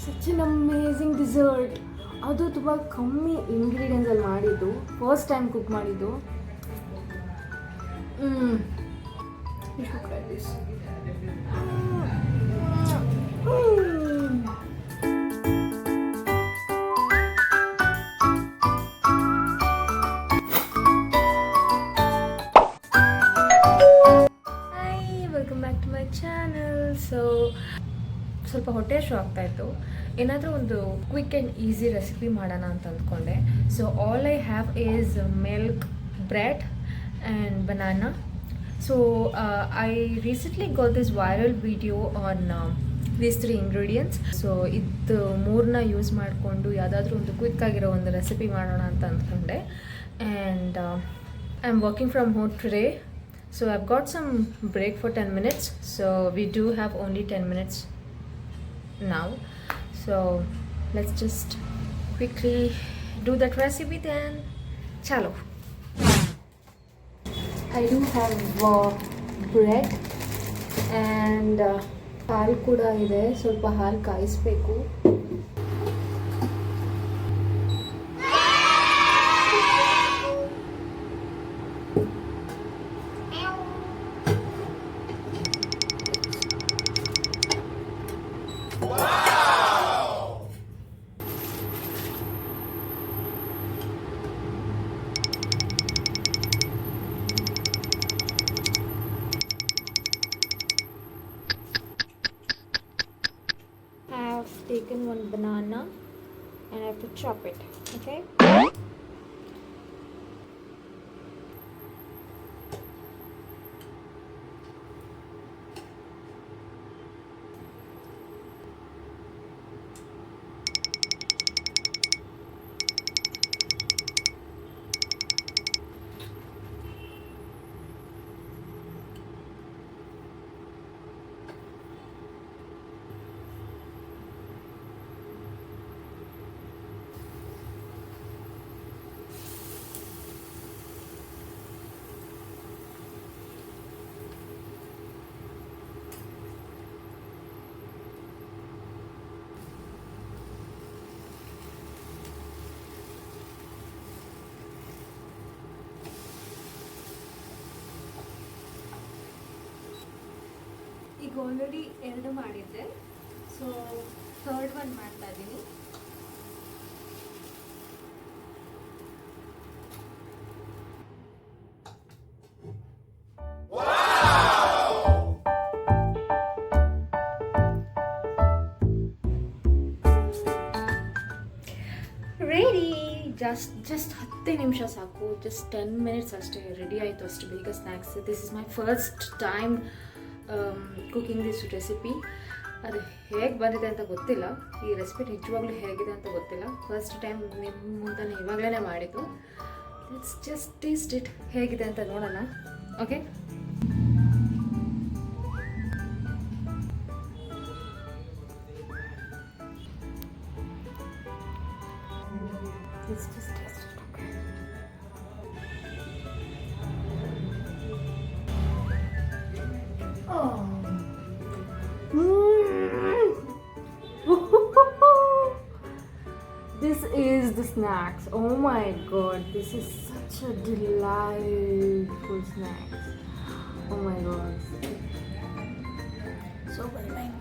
Such an amazing desert. ಅದು ತುಂಬ ಕಮ್ಮಿ ಇಂಗ್ರೀಡಿಯೆಂಟ್ಸಲ್ಲಿ ಮಾಡಿದ್ದು, ಫಸ್ಟ್ ಟೈಮ್ ಕುಕ್ ಮಾಡಿದ್ದು. You should try this. Welcome back to my channel. ಸ್ವಲ್ಪ ಹೊಟ್ಟೆ ಶೋ ಆಗ್ತಾಯಿತ್ತು, ಏನಾದರೂ ಒಂದು ಕ್ವಿಕ್ ಆ್ಯಂಡ್ ಈಸಿ ರೆಸಿಪಿ ಮಾಡೋಣ ಅಂತ ಅಂದ್ಕೊಂಡೆ. So all I have is milk, bread and banana. So I recently got this viral video on these 3 ingredients. So ಇದು ಮೂರನ್ನ use ಮಾಡಿಕೊಂಡು ಯಾವುದಾದ್ರೂ ಒಂದು ಕ್ವಿಕ್ ಆಗಿರೋ ಒಂದು ರೆಸಿಪಿ ಮಾಡೋಣ ಅಂತ ಅಂದ್ಕೊಂಡೆ. And I am working from home today. So I've got some break for 10 minutes. So we do have only 10 minutes now. So let's just quickly do that recipe then. Chalo. I do have bread and ಹಾಲು ಕೂಡ ಇದೆ. ಸ್ವಲ್ಪ ಹಾಲು ಕಾಯಿಸಬೇಕು. Taken one banana and I have to chop it. Okay, ಈಗ already 2 ಮಾಡಿದ್ದೆ. So third one ಮಾಡ್ತಾ ಇದ್ದೀನಿ. Ready. Just 10 ನಿಮಿಷ ಸಾಕು. ಜಸ್ಟ್ 10 ಮಿನಿಟ್ಸ್ ಅಷ್ಟೇ, ರೆಡಿ ಆಯಿತು. ಅಷ್ಟು ಬೇಗ snacks. This is my first time cooking this recipe. ಅದು ಹೇಗೆ ಬಂದಿದೆ ಅಂತ ಗೊತ್ತಿಲ್ಲ. ಈ ರೆಸಿಪಿ ನಿಜವಾಗ್ಲೂ ಹೇಗಿದೆ ಅಂತ ಗೊತ್ತಿಲ್ಲ. ಫಸ್ಟ್ ಟೈಮ್ ನಿಮ್ಮ ಮುಂದೆ ಇವಾಗಲೇ ಮಾಡಿದ್ದು. ಲೆಟ್ಸ್ ಜಸ್ಟ್ ಟೇಸ್ಟ್ ಇಟ್, ಹೇಗಿದೆ ಅಂತ ನೋಡೋಣ. Okay, let's just taste it. Okay, This is the snacks. Oh my god, this is such a delightful snacks. Oh my god, so very nice.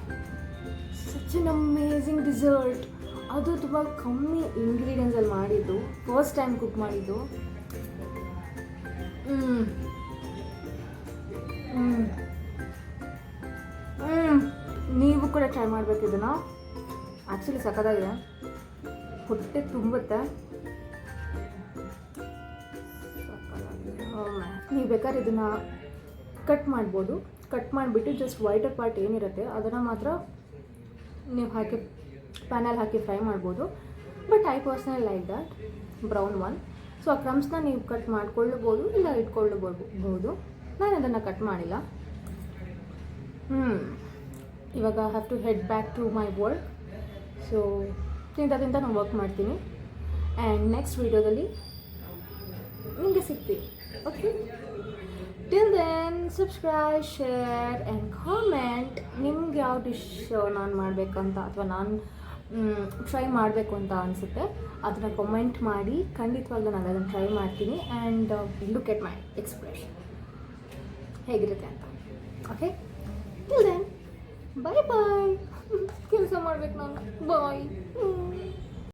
Such an amazing dessert. ಅದು ತುಂಬ ಕಮ್ಮಿ ಇಂಗ್ರೀಡಿಯೆಂಟ್ಸಲ್ಲಿ ಮಾಡಿದ್ದು, first time cook ಮಾಡಿದ್ದು. ನೀವು ಕೂಡ try ಮಾಡಬೇಕು ಇದನ್ನು. ಆ್ಯಕ್ಚುಲಿ ಸಖತ್ತಾಗಿದೆ, ಹೊಟ್ಟೆ ತುಂಬುತ್ತೆ. ನೀವು ಬೇಕಾದ್ರೆ ಇದನ್ನು ಕಟ್ ಮಾಡ್ಬೋದು. ಕಟ್ ಮಾಡಿಬಿಟ್ಟು ಜಸ್ಟ್ ವೈಟರ್ ಪಾರ್ಟ್ ಏನಿರುತ್ತೆ ಅದನ್ನು ಮಾತ್ರ ನೀವು ಹಾಕಿ ಪ್ಯಾನಲ್ಲಿ ಹಾಕಿ ಫ್ರೈ ಮಾಡ್ಬೋದು. But I personally like that brown one. So ಆ ಕ್ರಮ್ಸ್ನ ನೀವು ಕಟ್ ಮಾಡ್ಕೊಳ್ಳಬಹುದು, ಇಲ್ಲ ಇಟ್ಕೊಳ್ಳಬಹುದು. ನಾನು ಅದನ್ನು ಕಟ್ ಮಾಡಿಲ್ಲ. ಇವಾಗ I have to head back to my work. So ತಿಂತ ನಾನು ವರ್ಕ್ ಮಾಡ್ತೀನಿ. ಆ್ಯಂಡ್ ನೆಕ್ಸ್ಟ್ ವೀಡಿಯೋದಲ್ಲಿ ನಿಮಗೆ ಸಿಗ್ತೀನಿ. Okay, till then subscribe share and comment. ನಿಮ್ಗೆ ಯಾವ ಡಿಶ್ ನಾನು ಮಾಡಬೇಕಂತ ಅಥವಾ ನಾನು ಟ್ರೈ ಮಾಡಬೇಕು ಅಂತ ಅನಿಸುತ್ತೆ ಅದನ್ನು ಕಮೆಂಟ್ ಮಾಡಿ. ಖಂಡಿತವಾಗ್ಲೂ ನಾನು ಅದನ್ನು ಟ್ರೈ ಮಾಡ್ತೀನಿ. And look at my expression ಹೇಗಿರುತ್ತೆ ಅಂತ. ಓಕೆ, ಟಿಲ್ ದೆನ್ ಬಾಯ್ ಬಾಯ್. ಕೆಲಸ ಮಾಡ್ಬೇಕು ನಾನು. ಬಾಯ್.